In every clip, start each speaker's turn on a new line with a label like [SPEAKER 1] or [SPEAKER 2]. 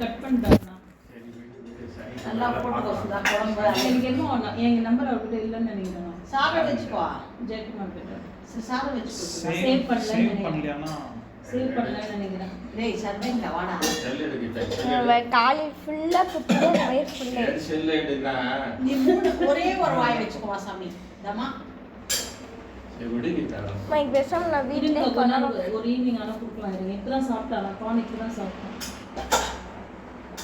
[SPEAKER 1] Cut பண்ணிட்டாங்கண்ணா. நல்லா போட்டு வச்சுதா குழம்பு. எனக்கு என்னமோ எங்க நம்பர் அவர்கிட்ட இல்லைன்னு நினைக்கிறேன். சாப்பிட வச்சுக்கோ. ஜெயக்குமார் கிட்ட சாப்பிட வச்சுக்கோ. சேவ் பண்ணலையானா சேவ் பண்ணலன்னு நினைக்கிறேன். டேய் சர்வேல வாடா. செல் எடுக்கிட்ட.
[SPEAKER 2] காலி ஃபுல்லா குத்துறே வயிறு ஃபுல்லா.
[SPEAKER 1] செல் எடுனா. நீ மூணு ஒரே ஒரு வாய் வச்சுக்கோ சாமி. தமா. எப்படி கிட்டாரா?
[SPEAKER 2] மைக் பேசாம நான் வீட்லயே பண்ணனும்.
[SPEAKER 1] ஒரு ஈவினிங் ஆனா குடுக்கலாம் இருங்க. இப்பதான் சாப்பிட்டானா கார்னிக் தான் சாப்பிட்டேன்.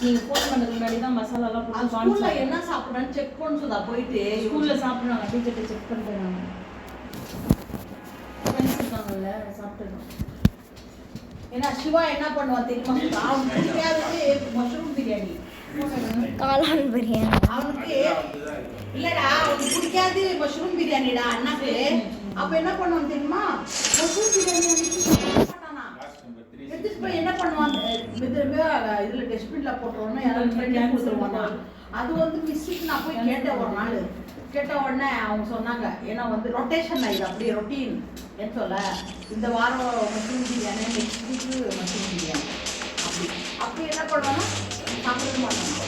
[SPEAKER 1] நீங்க ஃபோன் பண்றதுக்கு முன்னாடி தான் மசாலா எல்லாம் போட்டு ஸ்கூல்ல என்ன சாப்பிடுறேன்னு செக் பண்ண சொல்ல போயிட்டு ஸ்கூல்ல சாப்பிடுறாங்க டீச்சர்ட்ட செக் பண்றாங்க. ஃப்ரெண்ட்ஸ் இருக்காங்கல்ல சாப்பிட்டுறோம். ஏன்னா சிவா என்ன பண்ணுவா தெரியுமா? அவனுக்கு பிடிக்காதது மஷ்ரூம் பிரியாணி.
[SPEAKER 2] காளான் பிரியாணி.
[SPEAKER 1] அவனுக்கு இல்லடா அவனுக்கு பிடிக்காது மஷ்ரூம் பிரியாணிடா அண்ணாக்கு. அப்ப என்ன பண்ணுவான் தெரியுமா? மஷ்ரூம் பிரியாணி எடுத்துட்டு போய் என்ன பண்ணுவாங்க இதுல டஸ்ட்பின்ல போட்டுருவோம்னா யாராவது ஃப்ரெண்டே கொடுத்துருவாங்க. அது வந்து மிஸ்ஸுக்கு நான் போய் கேட்டேன் ஒரு நாள். கேட்ட உடனே அவங்க சொன்னாங்க ஏன்னா வந்து ரொட்டேஷன் ஆயிடுது அப்படியே ரொட்டீன் என்ன சொல்ல இந்த வாரம் mushroom biryani next week mushroom biryani அப்படி அப்படி என்ன பண்ணுவாங்கன்னா சாப்பிட மாட்டாங்க.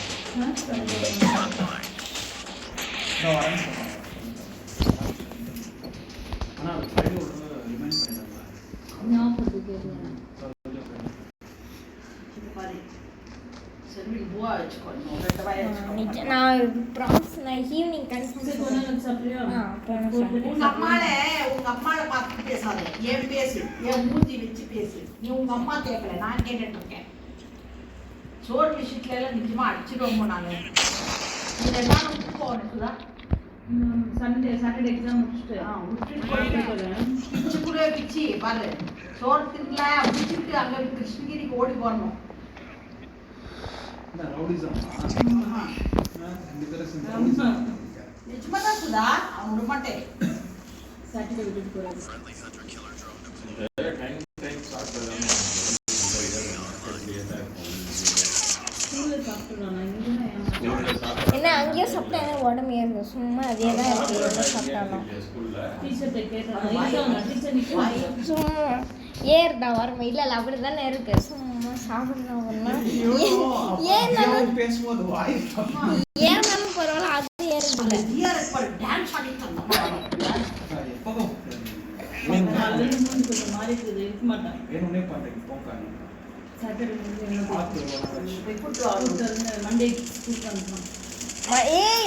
[SPEAKER 2] நான் ப்ரான்ஸ் நான் ஈவினிங் கன்ஃபார்ம்
[SPEAKER 1] உங்க அம்மால பார்த்து பேசாத. ஏன் பேசு என் மூஞ்சி வச்சு பேசு. நீ உங்க அம்மா கேட்கல நான் கேட்டுட்டு இருக்கேன். சோறு விஷயத்துல எல்லாம் நிச்சயமா அடிச்சிடுவோம். நாங்க இந்த நாள் போனதுதான் சாட்டர்டே எக்ஸாம் பிச்சு கூட பிச்சு பாரு சோறு தின்ல பிச்சுட்டு அங்க கிருஷ்ணகிரிக்கு ஓடி போடணும். நிச்சயமாதான் சுதா அவன் விட மாட்டேன். சாட்டர்டே விட்டுட்டு போறாரு.
[SPEAKER 2] என்ன அங்கேயே சாப்பிட்டா உடம்பு ஏறுது. சும்மா அதே தான் இருக்கு. எவ்வளோ சாப்பிட்டாலும் சும்மா ஏறுதா வரமா இல்லை இல்லை அப்படி தானே இருக்கு. சும்மா சாப்பிடணும் ஏன்னாலும் பரவாயில்ல அது ஏறுது.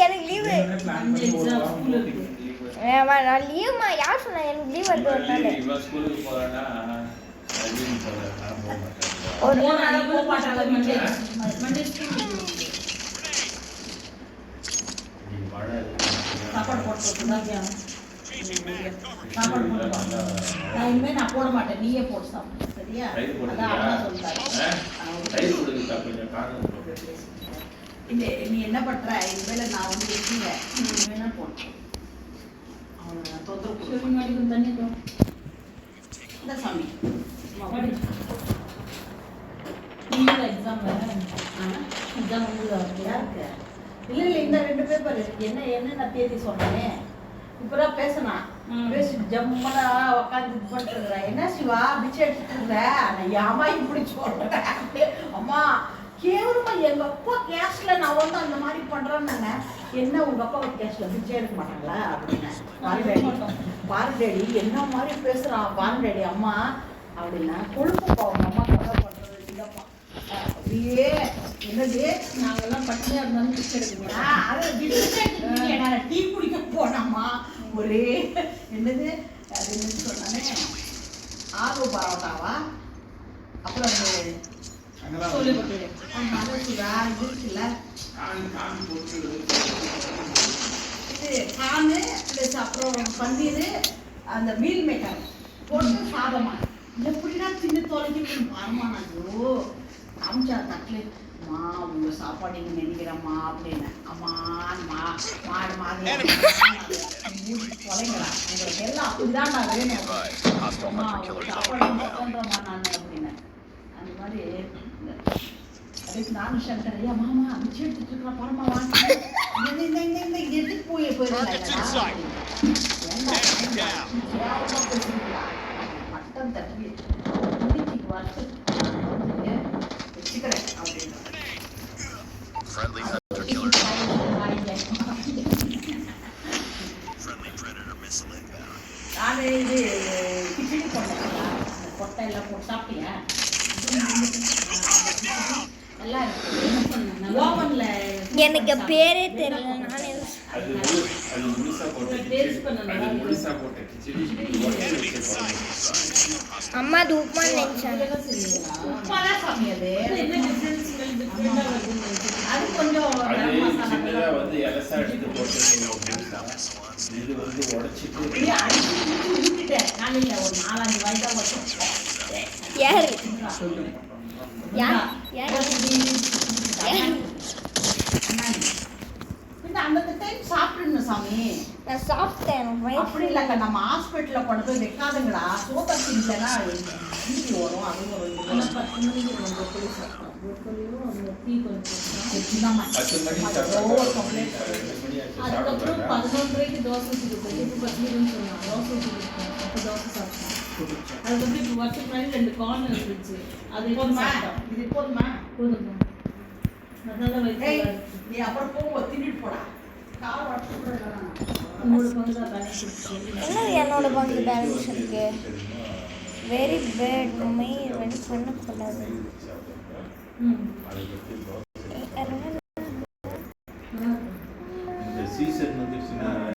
[SPEAKER 2] எனக்கு லீவு நான் லீவுமா யார் சொன்னா எனக்கு லீவ் வருது ஒரு நாள். ஒரு
[SPEAKER 1] நான் போட மாட்டேன் நீயே போட்டு சாப்பிடு சரியா? நீ என்ன பண்ற இனிமேல நான் வந்து இருக்கீங்க வேணா போட்டேன் அவனை தொந்தரவு தண்ணி இந்த சாமி எக்ஸாம் எக்ஸாம் யாருக்கு இல்லை இல்லை இந்த 2 பேப்பர் என்னென்ன தேதி சொன்னேன் இப்பதான் பேசினான். பேசிட்டு ஜம்மனா உட்காந்து இது பண்ணிட்டு என்ன சிவா பிச்சை எடுத்துட்டு இருந்த ஏமா இப்படி சொல்றேன் அம்மா கேவலமா எங்க அப்பா கேஷ்ல நான் வந்து அந்த மாதிரி பண்றேன்னு என்ன உங்க அப்பா கேஷ்ல பிச்சை எடுக்க மாட்டாங்களா அப்படின்னு பாருடேடி என்ன மாதிரி பேசுறான் பாருடேடி அம்மா அப்படின்னா கொழுப்புப்பா உங்க அம்மா கதை பண்றது இல்லப்பா அப்படியே என்னது நாங்கெல்லாம் பட்டினியா இருந்தாலும் பிச்சை எடுக்க டீ குடிக்க போனோம்மா ஒரே என்னது அது என்னது சொன்னானே ஆலு பரோட்டாவா அப்புறம் இருக்குல்ல இது கானு ப்ளஸ் அப்புறம் பன்னீர் அந்த மீல் மேக்கர் போட்டு சாதமா எப்படின்னா தின்னு தொலைக்கணும் பாருமானோ காமிச்சா தட்டில் அம்மா உங்க சாப்பாடு இங்கே நினைக்கிறம்மா அப்படின்னு அம்மா மாடு மாதிரி தொலைங்களா உங்களுக்கு எல்லாம் அப்படிதான் நான் வேணும் அம்மா சாப்பாடு பண்றம்மா நான் அப்படின்னு அந்த மாதிரி அதுக்கு நானும் சங்கர் ஐயா மாமா மிச்சம் எடுத்துட்டு இருக்கிறேன் பரமா வாங்க இது எடுத்துட்டு போயிருக்கலாம் மட்டன் தட்டி வருஷத்துக்கு வச்சுக்கிறேன் அப்படின்னு
[SPEAKER 3] Friendly hunter killer. Friendly predator missile inbound.
[SPEAKER 1] நான் இது கிச்சடி போட்டேன் கொட்டை எல்லாம் போட்டு சாப்பிட்டியா நல்லா இருக்கு ஓவன்ல
[SPEAKER 2] எனக்கு பேரே தெரியல. நானே
[SPEAKER 4] அது முழுசா போட்டு
[SPEAKER 1] டேஸ்ட் பண்ணணும்
[SPEAKER 4] அது முழுசா போட்ட கிச்சடி
[SPEAKER 2] அம்மா அது உப்புமா நினைச்சாங்க.
[SPEAKER 1] உப்பாதான் சாமி அது
[SPEAKER 5] என்ன டிஃபரன்ஸ் டிஃபரெண்டா வருதுன்னு
[SPEAKER 1] அது கொஞ்சம்
[SPEAKER 4] அது
[SPEAKER 1] கரம் மசாலா
[SPEAKER 4] சின்னதா வந்து எலசா எடுத்து போட்டு இது வந்து உடைச்சிட்டு
[SPEAKER 1] இப்படியே அடிச்சு விட்டுட்டேன் நான் இல்லை ஒரு 4-5 வாய்க்கா மட்டும்
[SPEAKER 2] யாரு யார் யார்
[SPEAKER 1] பின்ன அந்த டைம் சாப்பிடணும் சாமி
[SPEAKER 2] நான் சாப்பிட்டேன். எனக்கு வயிறு
[SPEAKER 1] அப்படி இல்லைங்க நம்ம ஹாஸ்பிட்டலில் கொண்டு போய் வைக்காதுங்களா சோதர் இல்லைன்னா வீட்டு வரும் அதுவும்
[SPEAKER 5] ஆனா
[SPEAKER 1] ஒரு
[SPEAKER 5] 10 மணிக்கு நம்ம ப்ரோக்கோலி சாப்பிட்டோம். ப்ரோக்கோலியும் அந்த டீ கொஞ்சம்
[SPEAKER 1] சின்னம்மா.
[SPEAKER 4] 10 மணி
[SPEAKER 1] ஓ, complaint.
[SPEAKER 5] அதுக்கப்புறம் 11:30க்கு தோசை சுடுவோம். இப்போ 10 மணின்னு சொன்னாங்க. தோசை சுடுவோம். அப்போ தோசை சாப்பிட்டோம். அதுக்கப்புறம் இப்போ வருஷம் முன்னாடி 2 கார்ன் இருந்துச்சு. அது இப்போ
[SPEAKER 1] போதுமா
[SPEAKER 5] சாப்பிட்டோம்.
[SPEAKER 1] இது போதுமா
[SPEAKER 5] போதுமா? அதனால வயிற்று
[SPEAKER 1] ஏய் நீ அப்புறம் போகும்போது தின்னுட்டு போடா கால் வச்சு
[SPEAKER 5] உங்களோட பங்கு தான் பேலன்ஸ் இருக்கு.
[SPEAKER 2] என்னது என்னோட பங்கு பேலன்ஸ் இருக்கு. Very bad. உண்மை ரெடி பண்ணக்கூடாது.
[SPEAKER 5] ம்.
[SPEAKER 2] யாருங்க